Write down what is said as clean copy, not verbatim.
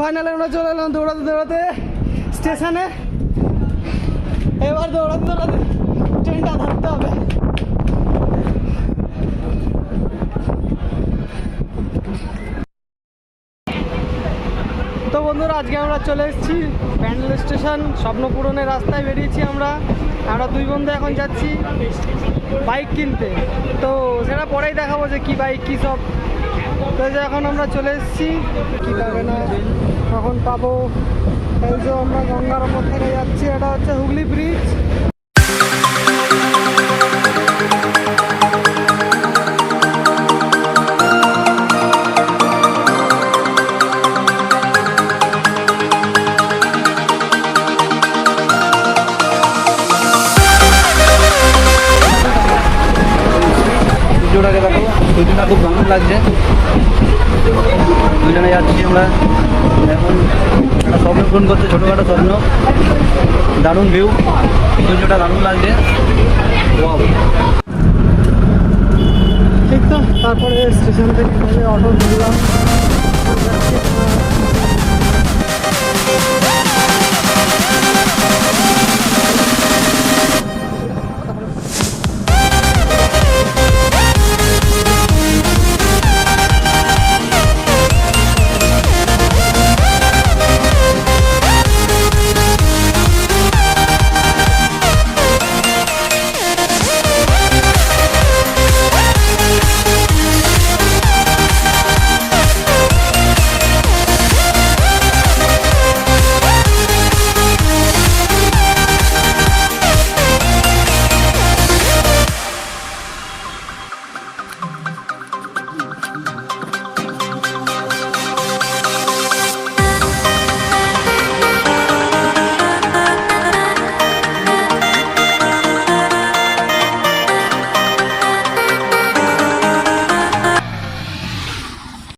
ফাইনালে আমরা চলে এলাম দৌড়াতে দৌড়াতে স্টেশনে। এবার দৌড়াতে দৌড়াতে ট্রেনটা ধরতে হবে। তো বন্ধুরা, আজকে আমরা চলে এসেছি ব্যান্ডেল স্টেশন। স্বপ্নপূরণের রাস্তায় বেরিয়েছি আমরা দুই বন্ধু এখন যাচ্ছি বাইক কিনতে। তো সেটা পরেই দেখাবো যে কি বাইক কী সব। তো যে এখন আমরা চলে এসেছি, কী পাবে না কখন পাবো। এই যে আমরা গঙ্গার ওপর থেকে যাচ্ছি, এটা হচ্ছে হুগলি ব্রিজ। সূর্যটাকে দেখো, সূর্যটা খুব দারুণ লাগছে। দুজনে যাচ্ছি আমরা এখন, একটা স্বপ্ন পূরণ করতে, ছোটোখাটো স্বপ্ন। দারুণ ভিউ, সূর্যটা দারুণ লাগছে। ঠিক তো, তারপরে স্টেশন থেকে অটো ধরলাম।